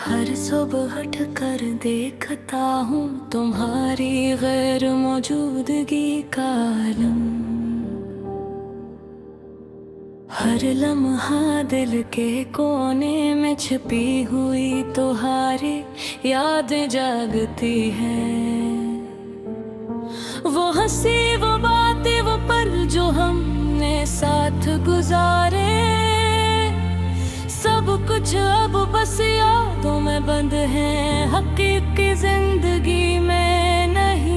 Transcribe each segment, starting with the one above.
हर सुबह हट कर देखता हूँ तुम्हारी गैर मौजूदगी का आलम। हर लम्हा दिल के कोने में छिपी हुई तुम्हारी यादें जागती हैं। वो हंसी, वो बातें, वो पल जो हमने साथ गुजारे, सब कुछ अब बस यादों में बंद है, हकीकी जिंदगी में नहीं।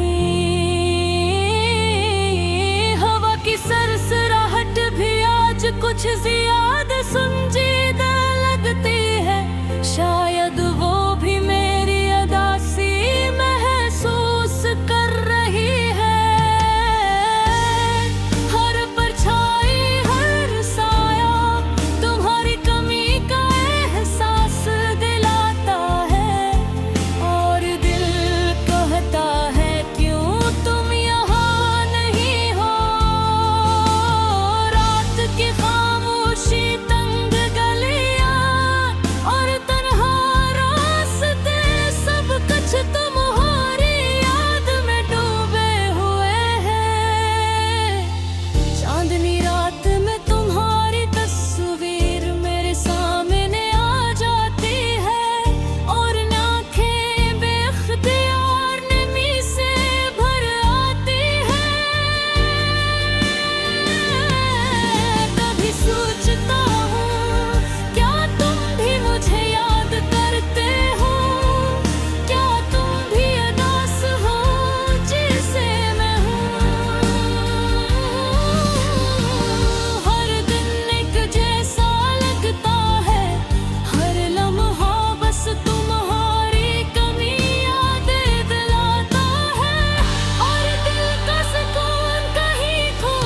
हवा की सरसराहट भी आज कुछ ज्यादा संजीदा लगती है। शायद वो भी मेरी अदासी महसूस कर रही है। हर परछाई, हर साया तुम्हारी कमी का एहसास दिलाता है, और दिल कहता है क्यों तुम यहाँ नहीं हो। रात की खामोशी, तंग गलियां और तन्हा रास्ते, सब कुछ तुम्हारी याद में डूबे हुए हैं। चांदनी रात में तुम्हारी तस्वीर मेरे सामने आ जाती है, और आँखें बेख्तियार नमी से भर आती है। कभी सोचता हूँ क्या तुम भी मुझे याद करते हो, क्या तुम भी अदास हो जैसे मैं हूँ। हर दिन एक जैसा लगता है, हर लम्हा बस तुम्हारी कमी यादें दिलाता है, और दिल का सुकून कहीं खो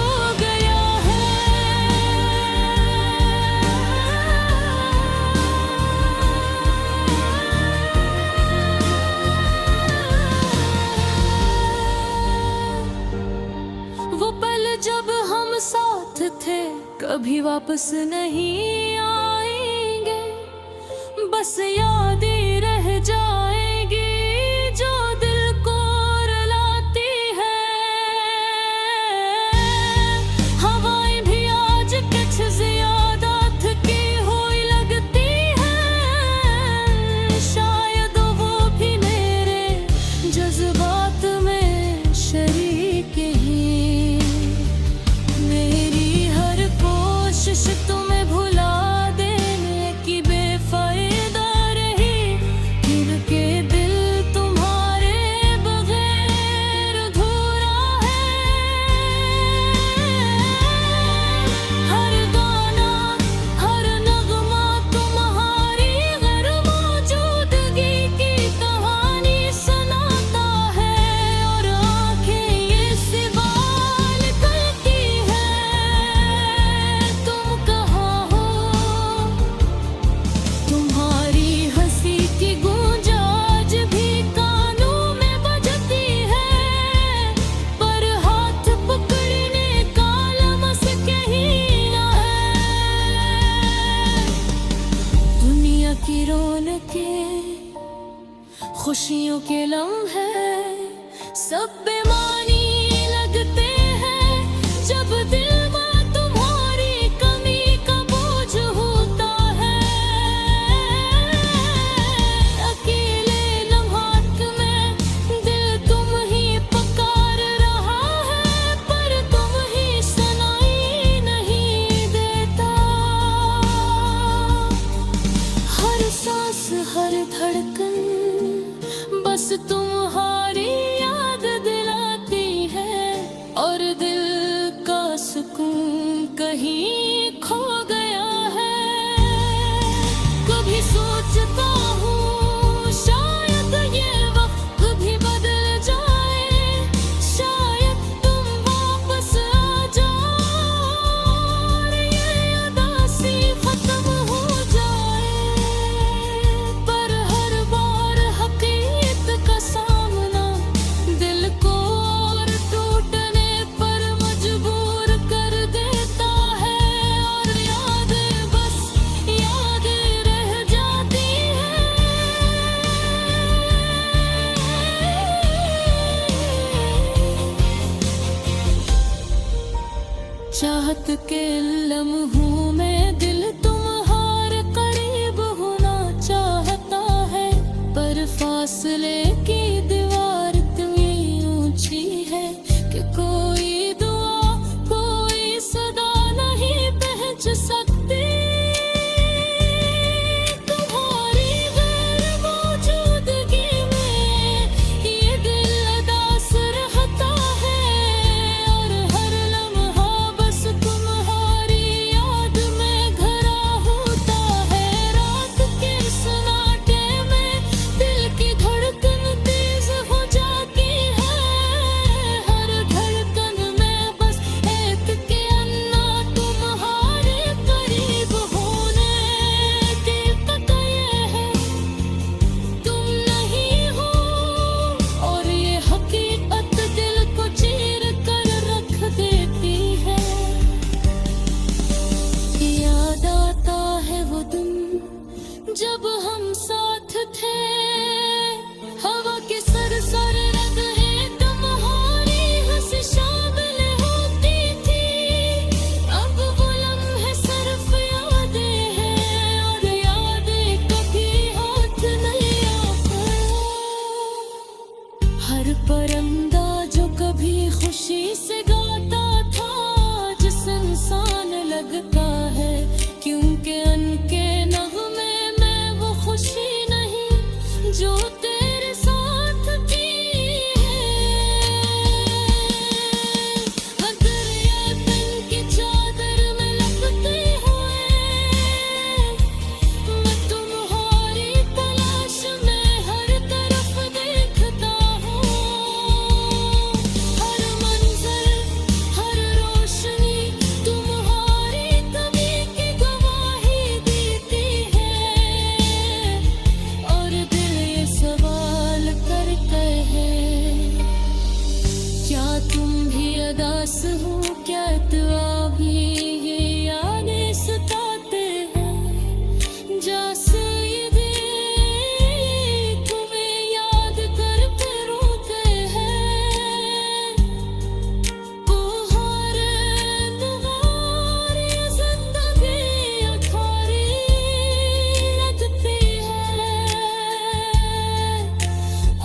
गया है। वो पल जब हम साथ थे कभी वापस नहीं आएंगे, बस यादें रह जाएगी जो दिल को रुलाती है। हवाएं भी आज कुछ ज्यादा थकी हुई लगती है। शायद वो भी मेरे जज्बात में शरीक ही। मेरी हर कोशिश तुम्हें भुला देने की बेफायदा रही, क्योंकि दिल तुम्हारे बगैर अधूरा है। हर गाना, हर नगमा तुम्हारी गैर मौजूदगी की कहानी सुनाता है, और आंखें ये सवाल करती है तुम कहाँ हो। तुम्हारी हंसी की गूंज आज भी कानों में बजती है, पर हाथ पकड़ने का लम्स कहीं ना है। दुनिया की रौनकें, खुशियों के लम्हे सब बेमानी लगते हैं, जब दिल में तुम्हारी कमी का बोझ होता है। अकेले लम्हात में दिल तुम ही पुकार रहा है, पर तुम ही सुनाई नहीं देता। हर सांस, हर धड़कन बस तुम्हारी याद दिलाती है, और दिल का सुकून कहीं खो गया है। कभी सोचता हूँ शायद ये वक्त भी बदल जाए, शायद तुम वापस आ जाओ, और ये उदासी खत्म हो जाए। पर हर बार हकीकत का सामना दिल को और टूटने पर मजबूर कर देता है। चाहत के लम्हों में दिल तुम्हारे करीब होना चाहता है, पर फासले की दीवार इतनी ऊंची है कि कोई दुआ कोई सदा नहीं पहुंच सकती। तुम्हारी गैर मौजूदगी में ये दिल उदास रहता है, और हर लम्हा बस तुम्हारी याद में घरा होता है। रात के सन्नाटे में दिल की धड़कन तेज हो जाती है, हर धड़कन में बस एक कहना तुम्हारे करीब होने की कतई है, तुम नहीं हो। और ये हकीकत दिल को चीर कर रख देती है। याद आता है वो दिन जब हम साथ थे, हवा के सर रगहे तुम्हारी हंसी शामिल होती थी। अब वो लम्हे सिर्फ यादें हैं, और यादें कभी हाथ नहीं आते। हर परिंदा जो कभी खुशी से गाता था, जिस इंसान लगता है क्योंकि उनके नगमे में वो खुशी नहीं जो तेरे साथ की है। दरिया तन की चादर में लपटे हुए मैं तुम्हारी तलाश में हर तरफ देखता हूँ। हर मंजर हर रोशनी तुम्हारी कमी की गवाही देती है, और दिल ये सवाल करते हैं, क्या तुम भी उदास हो, क्या भी ये यादें सताते हैं। जैसे ये दिल तुम्हें याद करके रोते हैं, वो हर तुम्हारी जिंदगी अखारी लगती है।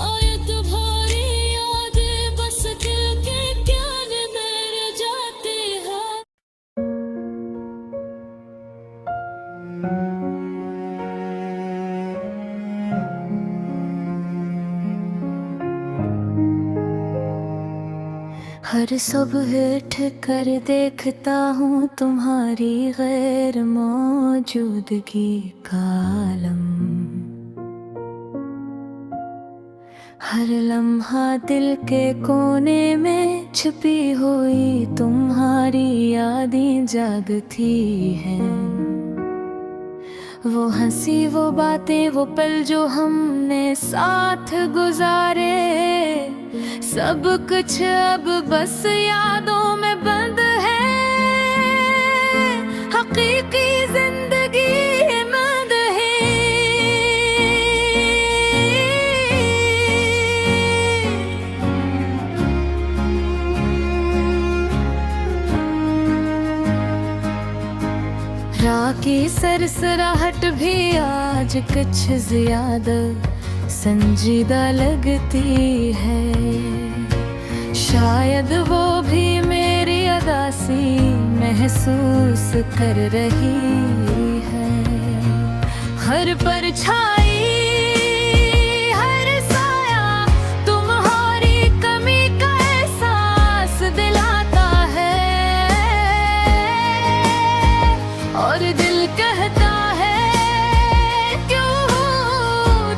आयत भरी यादें बस दिल के क्याने में रह जाती है। हर सुबह उठ कर देखता हूँ तुम्हारी गैर मौजूदगी का आलम। हर लम्हा दिल के कोने में छिपी हुई तुम्हारी यादें जागती हैं। वो हंसी वो बातें वो पल जो हमने साथ गुजारे, सब कुछ अब बस यादों में बंद है। हकीकी जिंदगी मंद है। राह की सरसराहट भी आज कुछ ज्यादा संजीदा लगती है। शायद वो भी मेरी उदासी महसूस कर रही है। हर परछाई हर साया तुम्हारी कमी का एहसास दिलाता है, और दिल कहता है क्यों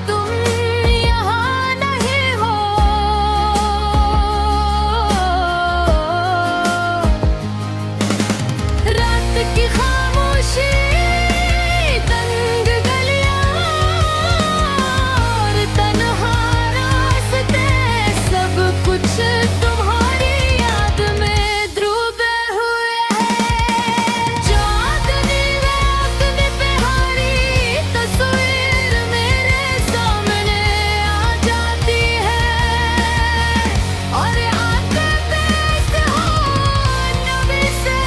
तुम यहाँ नहीं हो। रात की खामोशी तंग गलियां और तन्हा रास्ते, सब कुछ तुम्हारी याद में डूबे हुए हैं। चांदनी में अपने प्यारी तस्वीर मेरे सामने आ जाती है, और आंखें बेस हो नबी से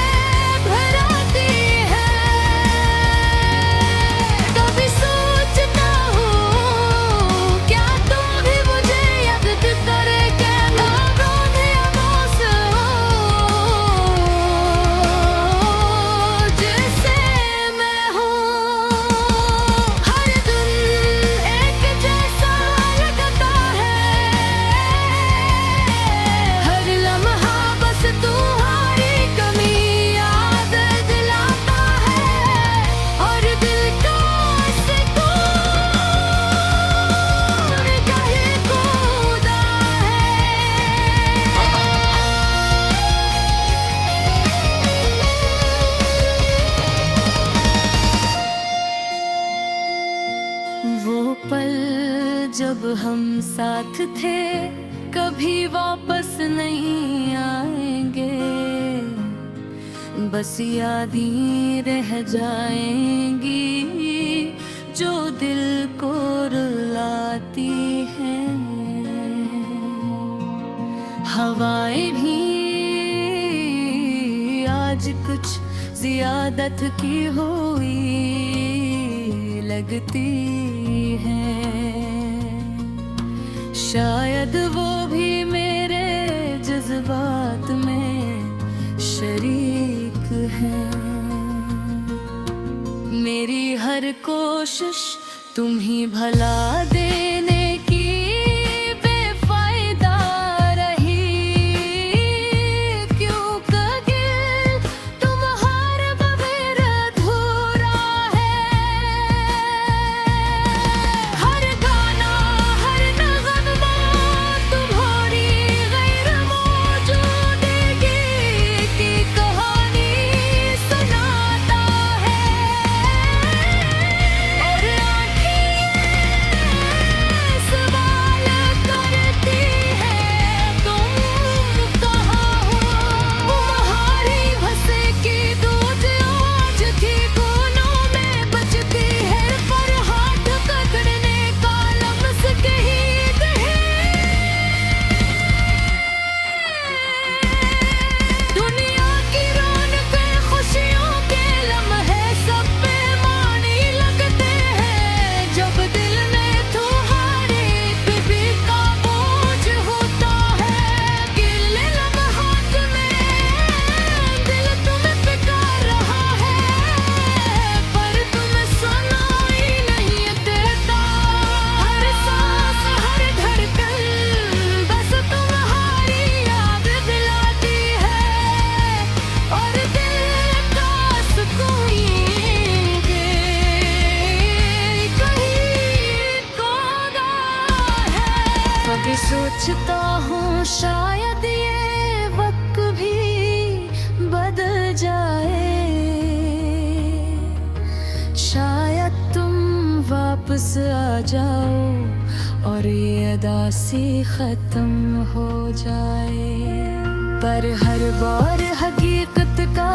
साथ थे कभी वापस नहीं आएंगे, बस यादें रह जाएंगी जो दिल को रुलाती हैं। हवाएं भी आज कुछ ज़ियादत की हुई लगती हैं, शायद वो भी मेरे जज्बात में शरीक है। मेरी हर कोशिश तुम ही भला देने की बेफायदा रही, क्यों कगिल तुम्हारा बगैर अधूरा है। हर गाना हर नगमा तुम्हारी गैर मौजूदगी की कहानी सुनाता है, और आँखें सवाल करती है तुम कहाँ हो। तुम्हारी हंसे की दूध आज भी कोनों में बजती है, पर हाथ पकड़ने का लफ्ज़ कहीं है। दुनिया की रौनकें खुशियों के लम्हे सब पे मानी लगते हैं, जब दिल में तुम्हारे भी का बोझ होता है। गिले लम्हात में दिल तुम्हें पुकार रहा है, पर तुम सुनाई नहीं देता। हर सांस हर धड़कन बस तुम्हारी याद दिलाती है, और दिल का सुकून कहीं खोदा है। कभी सोचता हूँ शायद ये वक्त भी बदल जाए, शायद तुम वापस आ जाओ और ये अदासी खत्म हो जाए। पर हर बार हकीकत का